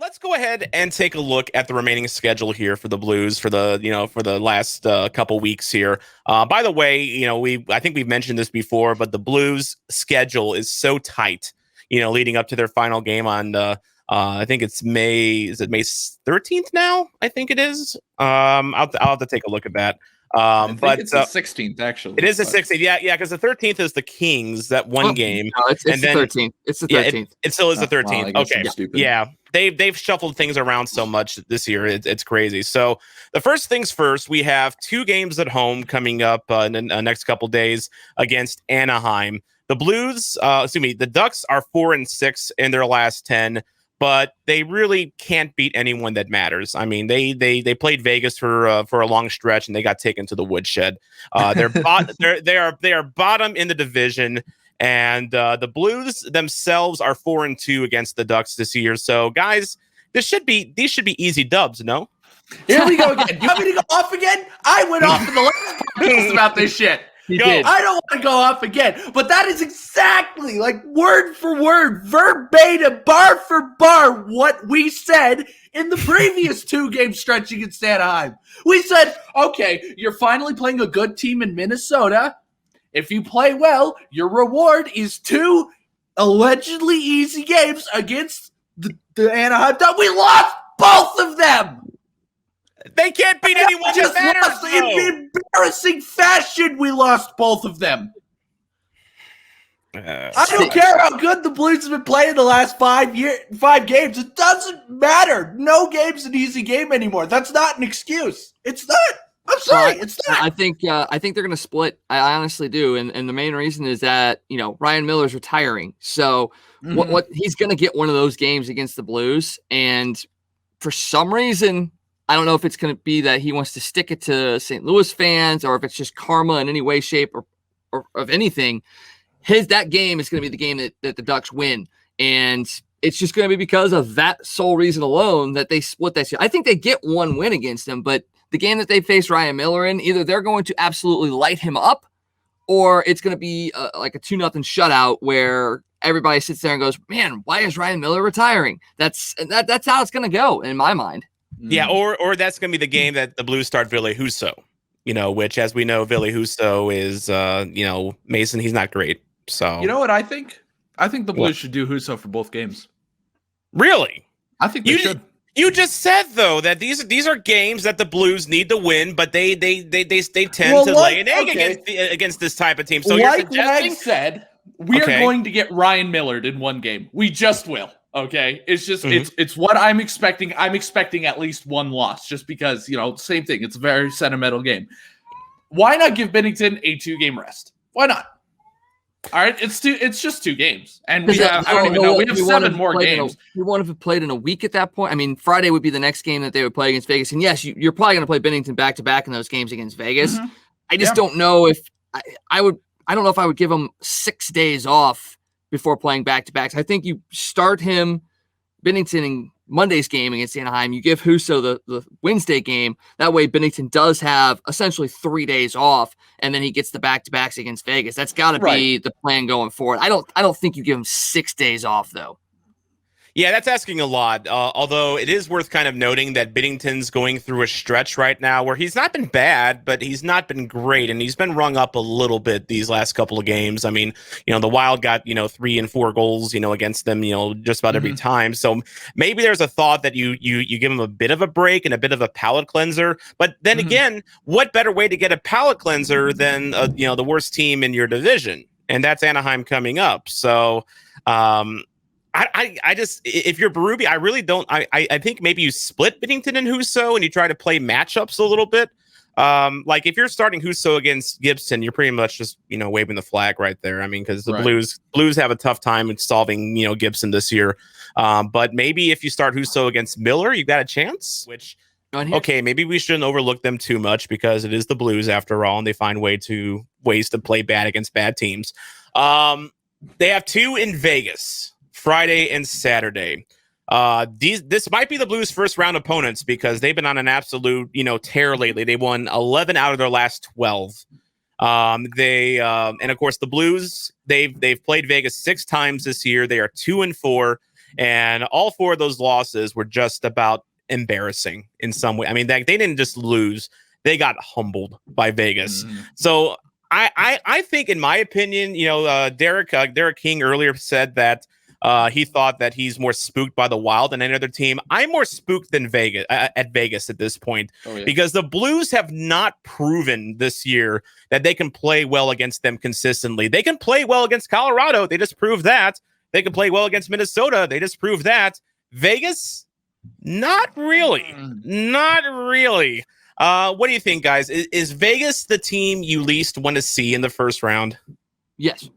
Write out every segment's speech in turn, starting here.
let's go ahead and take a look at the remaining schedule here for the Blues for the last couple weeks here. By the way, I think we've mentioned this before, but the Blues schedule is so tight, leading up to their final game on I think it's May. Is it May 13th now? I think it is. I'll have to take a look at that. But it's the 16th, actually. It is the 16th. Yeah, because the 13th is the Kings, that one game. No, it's the 13th. It's the 13th. It still is the 13th. Wow, okay. Yeah. They've shuffled things around so much this year. It's crazy. So the first things first, we have 2 games at home coming up in the next couple days against Anaheim. The the Ducks are 4-6 in their last 10. But they really can't beat anyone that matters. I mean, they played Vegas for a long stretch and they got taken to the woodshed. They are bottom in the division, and the Blues themselves are 4-2 against the Ducks this year. So, guys, these should be easy dubs, no? Here we go again. You want me to go off again? I went off in the last podcast about this shit. I don't want to go off again, but that is exactly, like, word for word, verbatim, bar for bar, what we said in the previous 2-game stretch against Anaheim. We said, okay, you're finally playing a good team in Minnesota. If you play well, your reward is 2 allegedly easy games against the Anaheim. We lost both of them. They can't beat anyone that matters. In embarrassing fashion, we lost both of them. I don't care how good the Blues have been playing the last 5 games. It doesn't matter. No game's an easy game anymore. That's not an excuse. It's not. I'm sorry. It's not. I think they're going to split. I honestly do. And the main reason is that, Ryan Miller's retiring. So what he's going to get one of those games against the Blues. And for some reason, I don't know if it's going to be that he wants to stick it to St. Louis fans or if it's just karma in any way, shape, or of anything. That game is going to be the game that the Ducks win. And it's just going to be because of that sole reason alone that they split that shit. I think they get one win against him, but the game that they face Ryan Miller in, either they're going to absolutely light him up or it's going to be like a 2-0 shutout where everybody sits there and goes, man, why is Ryan Miller retiring? That's how it's going to go in my mind. Yeah, or that's going to be the game that the Blues start Ville Husso, which, as we know, Ville Husso is, Mason, he's not great. So you know what I think? I think the Blues should do Husso for both games. Really? I think they should. You just said though that these are games that the Blues need to win, but they tend to lay an egg against this type of team. So you're suggesting, Greg said, we are going to get Ryan Millard in one game. We just will. Okay, it's just it's what I'm expecting. I'm expecting at least one loss, just because same thing. It's a very sentimental game. Why not give Binnington a 2-game rest? Why not? All right, it's just 2 games, and we have I don't even know. We have 7 more games. We want to have played in a week at that point. I mean, Friday would be the next game that they would play against Vegas, and yes, you're probably going to play Binnington back to back in those games against Vegas. I just don't know if I would. I don't know if I would give him 6 days off before playing back-to-backs. I think you start him, Binnington, in Monday's game against Anaheim. You give Husso the Wednesday game. That way Binnington does have essentially 3 days off, and then he gets the back-to-backs against Vegas. That's got to be the plan going forward. I don't think you give him 6 days off, though. Yeah, that's asking a lot. Although it is worth kind of noting that Binnington's going through a stretch right now where he's not been bad, but he's not been great, and he's been rung up a little bit these last couple of games. I mean, the Wild got 3 and 4 goals, against them, just about every time. So maybe there's a thought that you give him a bit of a break and a bit of a palate cleanser. But then again, what better way to get a palate cleanser than the worst team in your division, and that's Anaheim coming up. So. I just, if you're Berube, I really don't. I think maybe you split Binnington and Husso and you try to play matchups a little bit. Like if you're starting Husso against Gibson, you're pretty much just waving the flag right there. I mean, because the Blues have a tough time in solving Gibson this year. But maybe if you start Husso against Miller, you got a chance. Which okay, maybe we shouldn't overlook them too much because it is the Blues after all, and they find ways to play bad against bad teams. They have 2 in Vegas. Friday and Saturday. This might be the Blues' first round opponents because they've been on an absolute, tear lately. They won 11 out of their last 12. And of course the Blues, they've played Vegas 6 times this year. They are 2-4, And all 4 of those losses were just about embarrassing in some way. I mean, they didn't just lose. They got humbled by Vegas. So I think, in my opinion, Derek King earlier said that he thought that he's more spooked by the Wild than any other team. I'm more spooked than Vegas at this point, because the Blues have not proven this year that they can play well against them consistently. They can play well against Colorado. They just proved that. They can play well against Minnesota. They just proved that. Vegas, not really. Not really. What do you think, guys? Is Vegas the team you least want to see in the first round? Yes,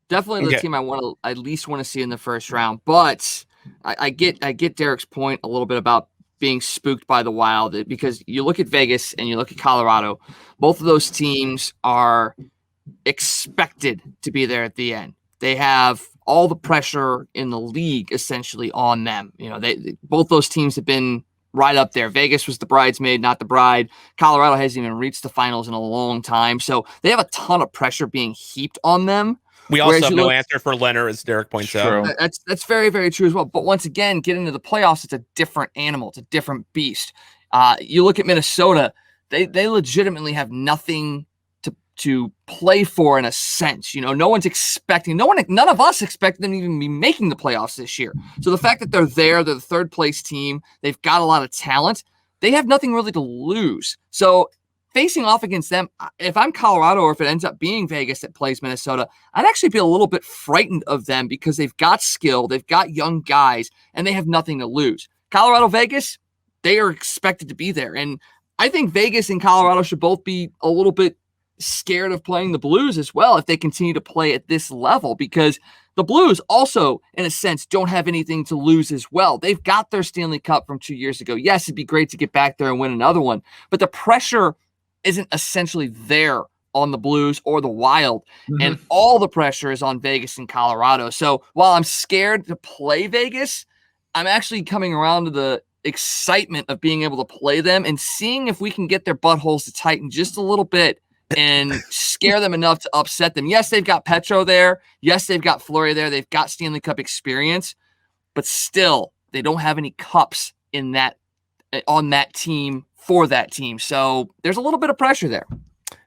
definitely the team I least want to see in the first round. But I get Derek's point a little bit about being spooked by the Wild, because you look at Vegas and you look at Colorado. Both of those teams are expected to be there at the end. They have all the pressure in the league essentially on them. Both those teams have been right up there. Vegas was the bridesmaid, not the bride. Colorado hasn't even reached the finals in a long time. So they have a ton of pressure being heaped on them. We also have no answer for Leonard, as Derek points out. That's very, very true as well. But once again, get into the playoffs, it's a different animal. It's a different beast. You look at Minnesota, they legitimately have nothing to play for in a sense. No one's expecting, none of us expected them to even be making the playoffs this year. So the fact that they're the third place team, they've got a lot of talent, they have nothing really to lose. So facing off against them, if I'm Colorado, or if it ends up being Vegas that plays Minnesota, I'd actually be a little bit frightened of them, because they've got skill, they've got young guys, and they have nothing to lose. Colorado, Vegas, they are expected to be there. And I think Vegas and Colorado should both be a little bit scared of playing the Blues as well if they continue to play at this level, because the Blues also, in a sense, don't have anything to lose as well. They've got their Stanley Cup from 2 years ago. Yes, it'd be great to get back there and win another one, but the pressure isn't essentially there on the Blues or the Wild, and all the pressure is on Vegas and Colorado. So while I'm scared to play Vegas, I'm actually coming around to the excitement of being able to play them and seeing if we can get their buttholes to tighten just a little bit and scare them enough to upset them. Yes, they've got Petro there. Yes, they've got Fleury there. They've got Stanley Cup experience, but still, they don't have any cups on that team for that team. So there's a little bit of pressure there.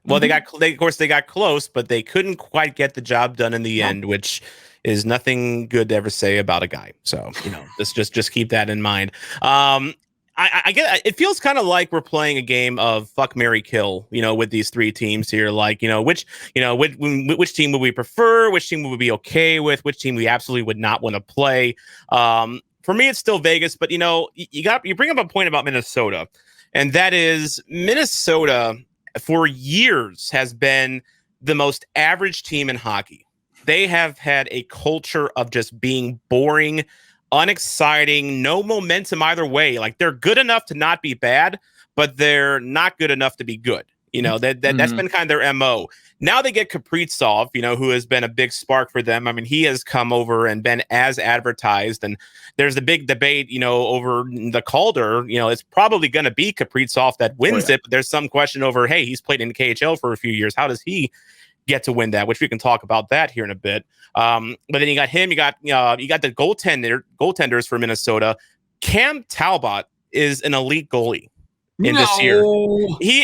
Well, they got close, but they couldn't quite get the job done in the end, which is nothing good to ever say about a guy. So, let's just keep that in mind. I get it. Feels kind of like we're playing a game of fuck, marry, kill, with these 3 teams here. Like, which team would we prefer? Which team would we be okay with? Which team we absolutely would not want to play? For me, it's still Vegas, but you bring up a point about Minnesota, and that is Minnesota for years has been the most average team in hockey. They have had a culture of just being boring, unexciting, no momentum either way. Like, they're good enough to not be bad, but they're not good enough to be good. That's been kind of their MO. Now they get Kaprizov, who has been a big spark for them. I mean, he has come over and been as advertised, and there's the big debate, over the Calder. It's probably going to be Kaprizov that wins it, but there's some question over, hey, he's played in the KHL for a few years. How does he get to win that? Which we can talk about that here in a bit. But then you got him. You got the goaltenders for Minnesota. Cam Talbot is an elite goalie this year.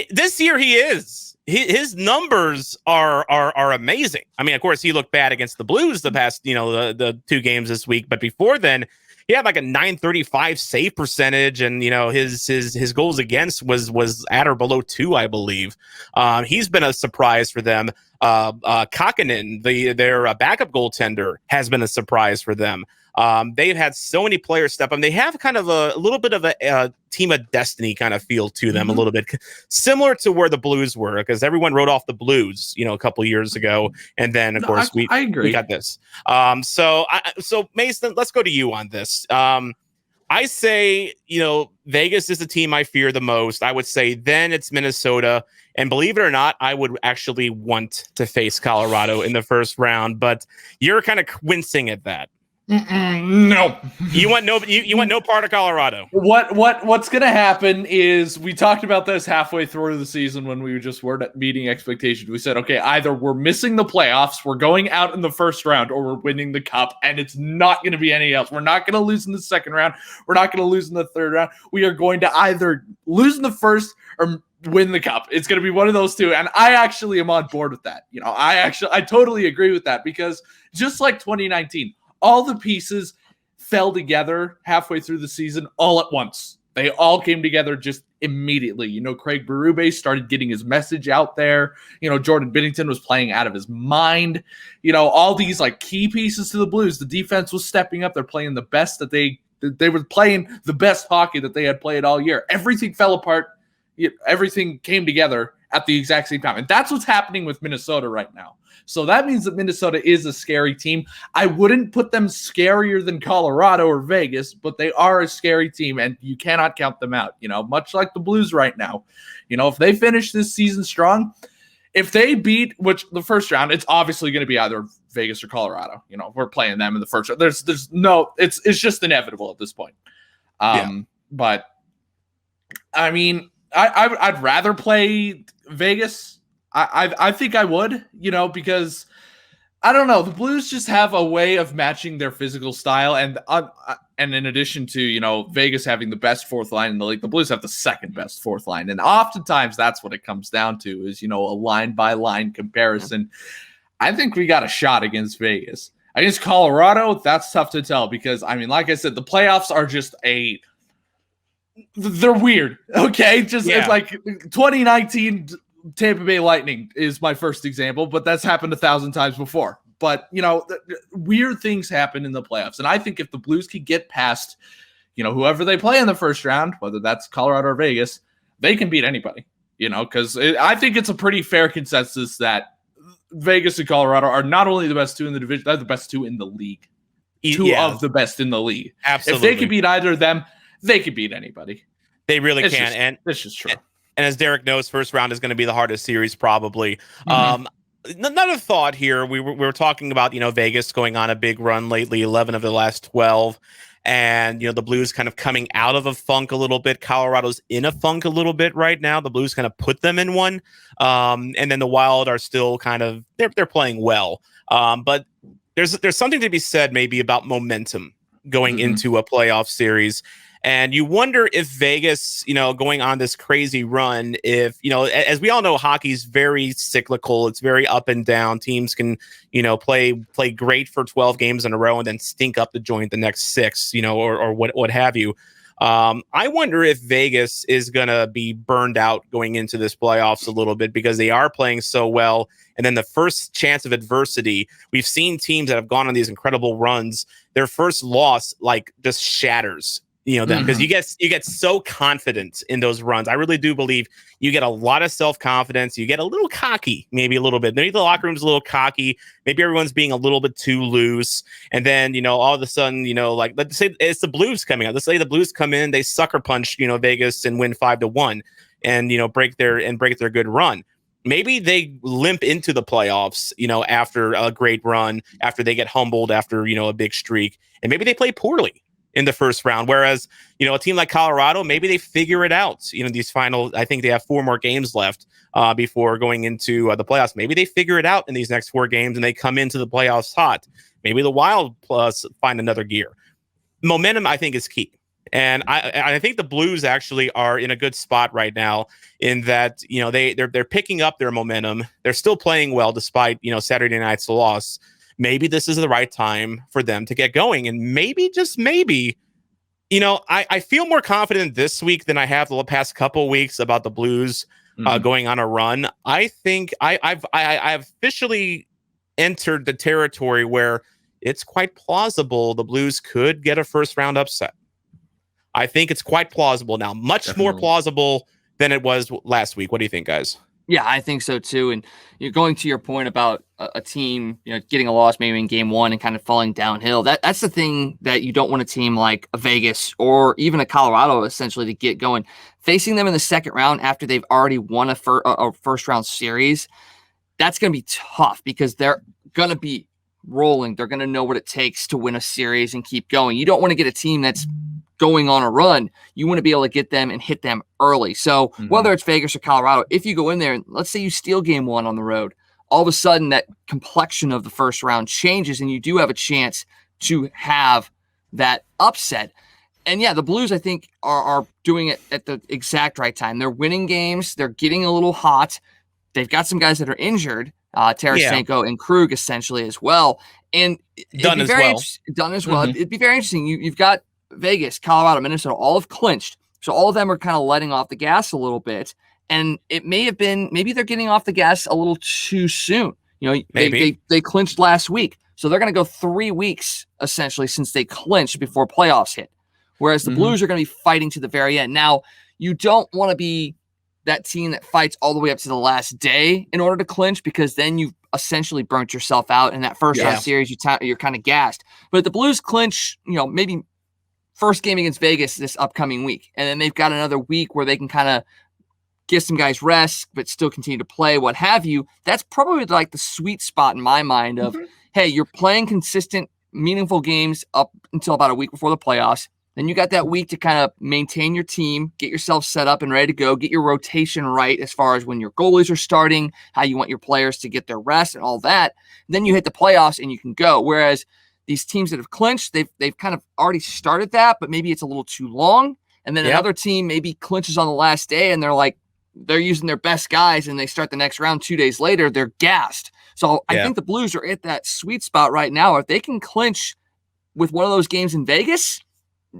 This year he is. His numbers are amazing. I mean, of course, he looked bad against the Blues the past, the 2 games this week. But before then, he had like a .935 save percentage, and his goals against was at or below 2, I believe. He's been a surprise for them. Kakkonen, their backup goaltender, has been a surprise for them. They've had so many players step up. They have kind of a little bit of a team of destiny kind of feel to them, a little bit similar to where the Blues were, because everyone wrote off the Blues, a couple years ago, and then of course we got this. So Mason, let's go to you on this. I say, Vegas is the team I fear the most. I would say then it's Minnesota. And believe it or not, I would actually want to face Colorado in the first round. But you're kind of wincing at that. No. You want no part of Colorado. What's going to happen is we talked about this halfway through the season when we just weren't meeting expectations. We said, okay, either we're missing the playoffs, we're going out in the first round, or we're winning the cup, and it's not going to be any else. We're not going to lose in the second round. We're not going to lose in the third round. We are going to either lose in the first or win the cup. It's going to be one of those two. And I actually am on board with that. I totally agree with that, because just like 2019, all the pieces fell together halfway through the season all at once. They all came together just immediately. Craig Berube started getting his message out there. Jordan Binnington was playing out of his mind. All these like key pieces to the Blues. The defense was stepping up. They're playing the best that they were playing the best hockey that they had played all year. Everything fell apart. Everything came together at the exact same time. And that's what's happening with Minnesota right now. So that means that Minnesota is a scary team. I wouldn't put them scarier than Colorado or Vegas, but they are a scary team, and you cannot count them out, much like the Blues right now. If they finish this season strong, if they beat the first round, it's obviously going to be either Vegas or Colorado. We're playing them in the first round. There's no, it's just inevitable at this point. But I mean, I'd rather play Vegas. I think I would, because I don't know. The Blues just have a way of matching their physical style, and in addition to Vegas having the best fourth line in the league, the Blues have the second best fourth line, and oftentimes that's what it comes down to is a line by line comparison. I think we got a shot against Vegas. Against Colorado, that's tough to tell because like I said, the playoffs are just they're weird. Okay, it's like 2019. Tampa Bay Lightning is my first example, but that's happened 1,000 times before. But, weird things happen in the playoffs. And I think if the Blues can get past, whoever they play in the first round, whether that's Colorado or Vegas, they can beat anybody, because I think it's a pretty fair consensus that Vegas and Colorado are not only the best two in the division, they're the best two in the league. Two of the best in the league. Absolutely. If they can beat either of them, they can beat anybody. They really can. And this is true. And as Derek knows, first round is going to be the hardest series probably. Another thought here, we were talking about, Vegas going on a big run lately, 11 of the last 12. And, the Blues kind of coming out of a funk a little bit. Colorado's in a funk a little bit right now. The Blues kind of put them in one. And then the Wild are still kind of, they're playing well. But there's something to be said maybe about momentum going into a playoff series. And you wonder if Vegas, going on this crazy run, if, as we all know, hockey's very cyclical. It's very up and down. Teams can, play great for 12 games in a row and then stink up the joint the next 6, or what have you. I wonder if Vegas is going to be burned out going into this playoffs a little bit because they are playing so well. And then the first chance of adversity, we've seen teams that have gone on these incredible runs. Their first loss, just shatters them because you get so confident in those runs. I really do believe you get a lot of self-confidence. You get a little cocky, maybe a little bit. Maybe the locker room's a little cocky. Maybe everyone's being a little bit too loose. And then, all of a sudden, let's say it's the Blues coming out. Let's say the Blues come in, they sucker punch, Vegas and win 5-1 and, break their good run. Maybe they limp into the playoffs, after a great run, after they get humbled after, a big streak, and maybe they play poorly in the first round. Whereas, a team like Colorado, maybe they figure it out. These final, I think they have 4 more games left before going into the playoffs. Maybe they figure it out in these next 4 games and they come into the playoffs hot. Maybe the Wild plus find another gear. Momentum, I think, is key. And I think the Blues actually are in a good spot right now in that, they're picking up their momentum. They're still playing well despite, Saturday night's loss. Maybe this is the right time for them to get going. And maybe, just maybe, I feel more confident this week than I have the past couple of weeks about the Blues going on a run. I think I've officially entered the territory where it's quite plausible the Blues could get a first round upset. I think it's quite plausible now, much more plausible than it was last week. What do you think, guys? Yeah, I think so too. And you're going to your point about a team, getting a loss maybe in game 1 and kind of falling downhill. That's the thing that you don't want a team like a Vegas or even a Colorado essentially to get going. Facing them in the second round after they've already won a first round series, that's going to be tough because they're going to be rolling. They're going to know what it takes to win a series and keep going. You don't want to get a team that's going on a run. You want to be able to get them and hit them early. So whether it's Vegas or Colorado, if you go in there and let's say you steal game one on the road, all of a sudden that complexion of the first round changes and you do have a chance to have that upset. And yeah, the Blues, I think, are doing it at the exact right time. They're winning games. They're getting a little hot. They've got some guys that are injured, Tarasenko and Krug essentially as well. And done as well. Done as well. It'd be very interesting. You've got Vegas, Colorado, Minnesota, all have clinched. So all of them are kind of letting off the gas a little bit. And it may have been, maybe they're getting off the gas a little too soon. You know, they clinched last week. So they're going to go 3 weeks essentially since they clinched before playoffs hit. Whereas the Blues are going to be fighting to the very end. Now, you don't want to be that team that fights all the way up to the last day in order to clinch, because then you've essentially burnt yourself out in that first round series. You're kind of gassed. But if the Blues clinch, you know, maybe first game against Vegas this upcoming week, and then they've got another week where they can kind of give some guys rest, but still continue to play, what have you. That's probably like the sweet spot in my mind of, hey, you're playing consistent, meaningful games up until about a week before the playoffs. Then you got that week to kind of maintain your team, get yourself set up and ready to go, get your rotation right as far as when your goalies are starting, how you want your players to get their rest and all that. Then you hit the playoffs and you can go. Whereas these teams that have clinched, they've kind of already started that, but maybe it's a little too long. And then another team maybe clinches on the last day and they're using their best guys and they start the next round 2 days later, they're gassed. So I think the Blues are at that sweet spot right now. If they can clinch with one of those games in Vegas,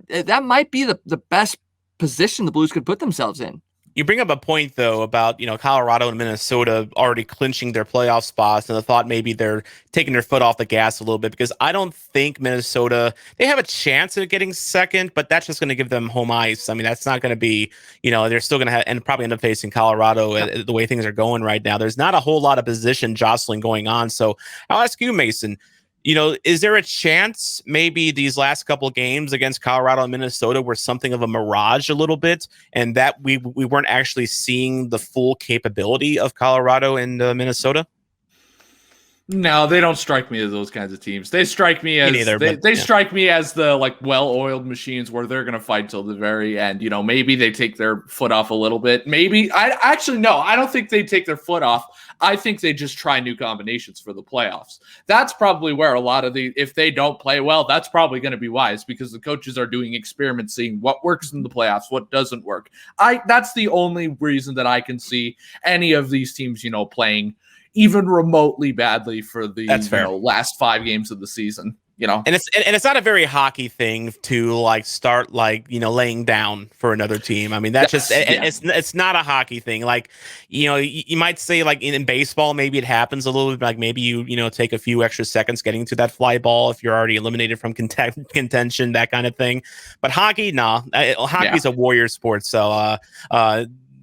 that might be the best position the Blues could put themselves in. You bring up a point, though, about, you know, Colorado and Minnesota already clinching their playoff spots, and the thought maybe they're taking their foot off the gas a little bit, because I don't think Minnesota, they have a chance of getting second, but that's just going to give them home ice. I mean, that's not going to be, you know, they're still going to have, and probably end up facing Colorado the way things are going right now. There's not a whole lot of position jostling going on. So I'll ask you, Mason, you know, is there a chance maybe these last couple of games against Colorado and Minnesota were something of a mirage a little bit, and that we weren't actually seeing the full capability of Colorado and Minnesota? No, they don't strike me as those kinds of teams. They strike me as they strike me as the like well-oiled machines where they're going to fight till the very end. You know, maybe they take their foot off a little bit. Maybe I don't think they take their foot off. I think they just try new combinations for the playoffs. That's probably where a lot of if they don't play well, that's probably going to be wise, because the coaches are doing experiments, seeing what works in the playoffs, what doesn't work. That's the only reason that I can see any of these teams, you know, playing even remotely badly for the last 5 games of the season, you know. And it's not a very hockey thing to like start like, you know, laying down for another team. I mean, it's not a hockey thing. Like, you know, you might say like in baseball, maybe it happens a little bit, like maybe you know, take a few extra seconds getting to that fly ball if you're already eliminated from contention, that kind of thing. But hockey, hockey's a warrior sport. So,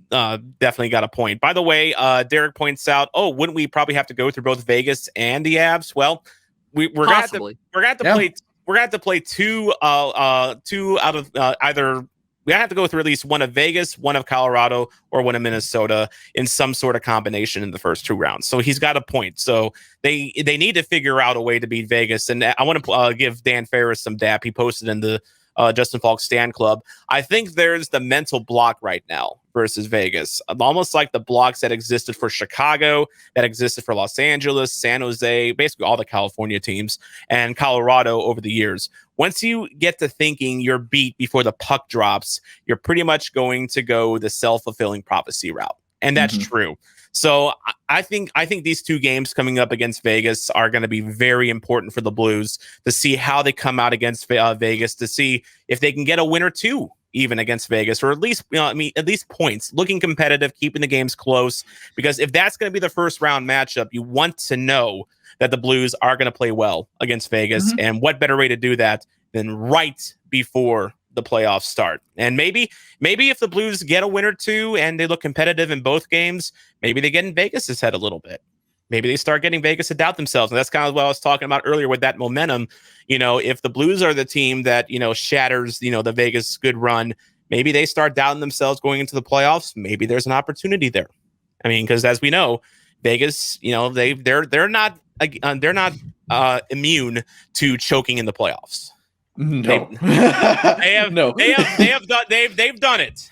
definitely got a point. By the way, Derek points out, wouldn't we probably have to go through both Vegas and the Avs? Well, we're gonna have to play two out of either. We have to go through at least one of Vegas, one of Colorado, or one of Minnesota in some sort of combination in the first 2 rounds. So he's got a point. So they need to figure out a way to beat Vegas. And I want to give Dan Ferris some dap. He posted in the Justin Falk Stan Club. I think there's the mental block right now versus Vegas, almost like the blocks that existed for Chicago, that existed for Los Angeles, San Jose, basically all the California teams, and Colorado over the years. Once you get to thinking you're beat before the puck drops, you're pretty much going to go the self-fulfilling prophecy route. And that's true. So I think these 2 games coming up against Vegas are going to be very important for the Blues to see how they come out against Vegas, to see if they can get a win or 2 even against Vegas, or at least, you know, I mean, at least points, looking competitive, keeping the games close. Because if that's going to be the first round matchup, you want to know that the Blues are going to play well against Vegas. And what better way to do that than right before the playoffs start? And maybe if the Blues get a win or 2 and they look competitive in both games, maybe they get in Vegas's head a little bit. Maybe they start getting Vegas to doubt themselves. And that's kind of what I was talking about earlier with that momentum. You know, if the Blues are the team that, you know, shatters, you know, the Vegas good run, maybe they start doubting themselves going into the playoffs. Maybe there's an opportunity there. I mean, because as we know, Vegas, you know, they're not immune to choking in the playoffs. No, they've done it.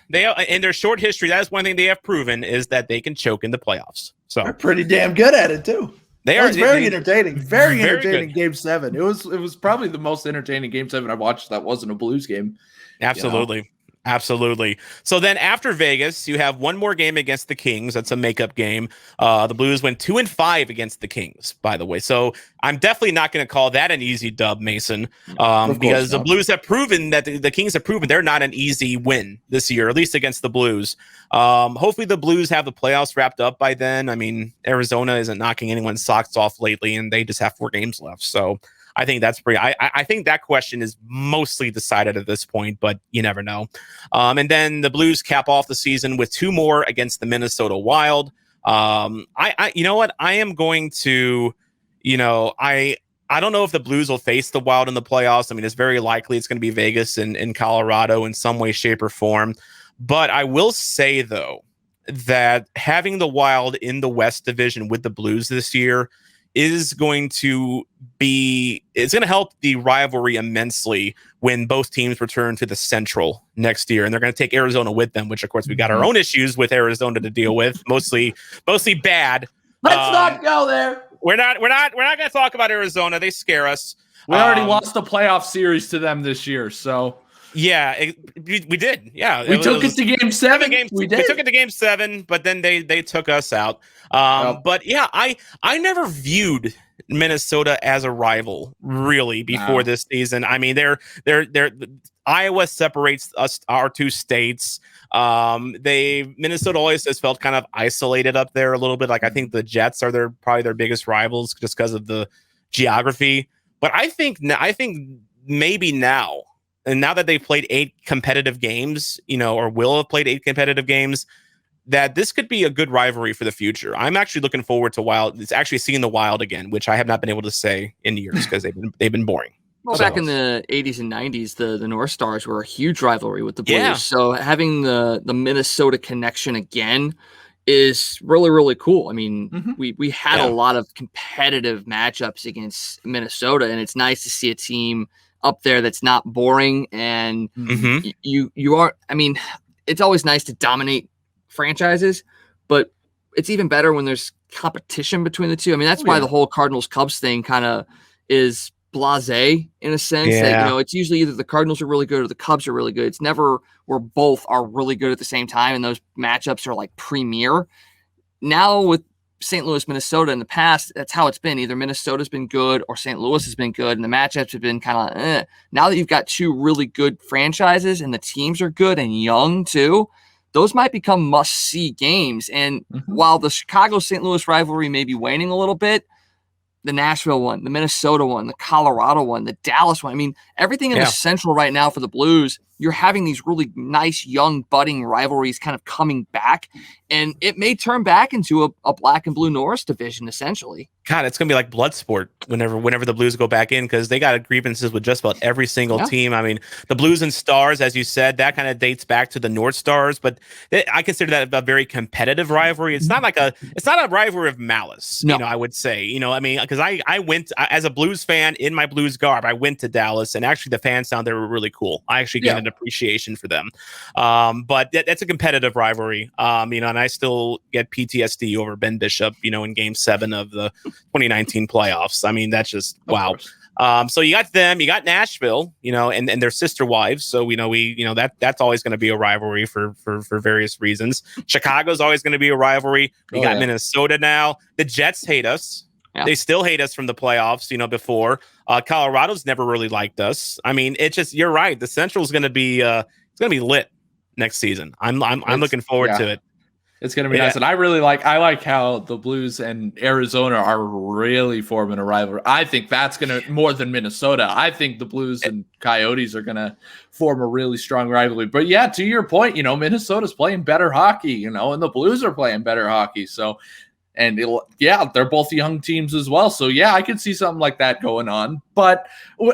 In their short history. That is one thing they have proven is that they can choke in the playoffs. So they're pretty damn good at it too. They are very entertaining. Very entertaining good. Game 7. It was probably the most entertaining Game 7 I've watched that wasn't a Blues game. Absolutely. You know? Absolutely. So then after Vegas, you have one more game against the Kings. That's a makeup game. The Blues went 2-5 against the Kings, by the way. So I'm definitely not going to call that an easy dub, Mason, because the Blues have proven that the Kings have proven they're not an easy win this year, at least against the Blues. Hopefully the Blues have the playoffs wrapped up by then. I mean, Arizona isn't knocking anyone's socks off lately, and they just have 4 games left. So I think that's pretty. I think that question is mostly decided at this point, but you never know. And then the Blues cap off the season with 2 more against the Minnesota Wild. You know what? I am going to, I don't know if the Blues will face the Wild in the playoffs. I mean, it's very likely it's going to be Vegas and Colorado in some way, shape, or form. But I will say though that having the Wild in the West Division with the Blues this year is going to help the rivalry immensely when both teams return to the Central next year, and they're going to take Arizona with them, which of course we got our own issues with Arizona to deal with, mostly bad. Let's not go there. We're not going to talk about Arizona. They scare us. We already lost a playoff series to them this year, so. Yeah, we did. Yeah, we took it to Game 7. We took it to Game 7, but then they took us out. But yeah, I never viewed Minnesota as a rival really before this season. I mean, they're Iowa separates us, our 2 states. Minnesota always has felt kind of isolated up there a little bit. Like I think the Jets are probably their biggest rivals just because of the geography. But I think maybe now. And now that they've played 8 competitive games, or will have played 8 competitive games, that this could be a good rivalry for the future. I'm actually looking forward to Wild. It's actually seeing the Wild again, which I have not been able to say in years because they've been boring. Well, back in the 80s and 90s, the North Stars were a huge rivalry with the Blues. Yeah. So having the Minnesota connection again is really, really cool. I mean, we had a lot of competitive matchups against Minnesota, and it's nice to see a team up there that's not boring, and you are. I mean, it's always nice to dominate franchises, but it's even better when there's competition between the two. I mean, that's why the whole Cardinals Cubs thing kind of is blasé in a sense that it's usually either the Cardinals are really good or the Cubs are really good. It's never where both are really good at the same time, and those matchups are like premier. Now with St. Louis, Minnesota in the past, that's how it's been. Either Minnesota's been good or St. Louis has been good, and the matchups have been kind of Now that you've got 2 really good franchises and the teams are good and young too, those might become must-see games. And while the Chicago-St. Louis rivalry may be waning a little bit, the Nashville one, the Minnesota one, the Colorado one, the Dallas one, I mean, everything in the Central right now for the Blues, you're having these really nice, young, budding rivalries kind of coming back, and it may turn back into a black and blue Norris division, essentially. God, it's going to be like Bloodsport whenever the Blues go back in, because they got grievances with just about every single team. I mean, the Blues and Stars, as you said, that kind of dates back to the North Stars, but I consider that a very competitive rivalry. It's not a rivalry of malice, I would say, I mean, because I went as a Blues fan in my Blues garb, I went to Dallas, and actually the fans down there were really cool. I actually gained an appreciation for them. But that's a competitive rivalry, and I still get PTSD over Ben Bishop, in Game 7 of the 2019 playoffs. I mean, that's just wow. So you got them, you got Nashville, and their sister wives. So that's always going to be a rivalry for various reasons. Chicago's always going to be a rivalry. We got Minnesota now. The Jets hate us. Yeah. They still hate us from the playoffs, before. Colorado's never really liked us. I mean, it's just, you're right. The Central's going to be it's going to be lit next season. I'm looking forward to it. It's going to be nice. And I like how the Blues and Arizona are really forming a rivalry. I think that's going to, more than Minnesota, I think the Blues and Coyotes are going to form a really strong rivalry. But yeah, to your point, Minnesota's playing better hockey, and the Blues are playing better hockey. So And they're both young teams as well. So yeah, I could see something like that going on. But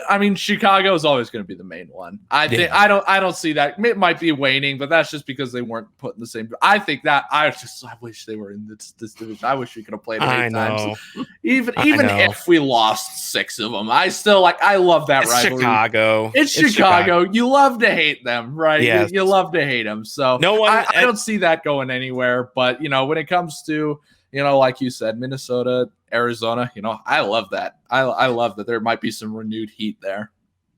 I mean, Chicago is always going to be the main one. I think I don't see that. It might be waning, but that's just because they weren't put in the same. I think that I wish they were in this division. I wish we could have played 8 times. Even if we lost 6 of them, I still I love that rivalry. Chicago. It's Chicago. You love to hate them, right? Yes. You love to hate them. So I don't see that going anywhere. But when it comes to like you said, Minnesota, Arizona, I love that. I love that there might be some renewed heat there.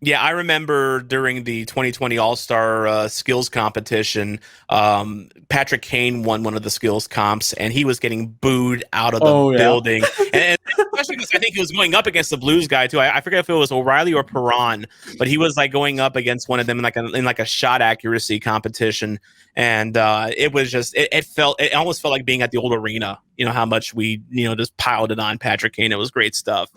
Yeah, I remember during the 2020 All-Star skills competition, Patrick Kane won one of the skills comps, and he was getting booed out of the building. And especially because I think he was going up against the Blues guy, too. I forget if it was O'Reilly or Perron, but he was going up against one of them in a shot accuracy competition. And it was just, it almost felt like being at the old arena, how much we, just piled it on Patrick Kane. It was great stuff.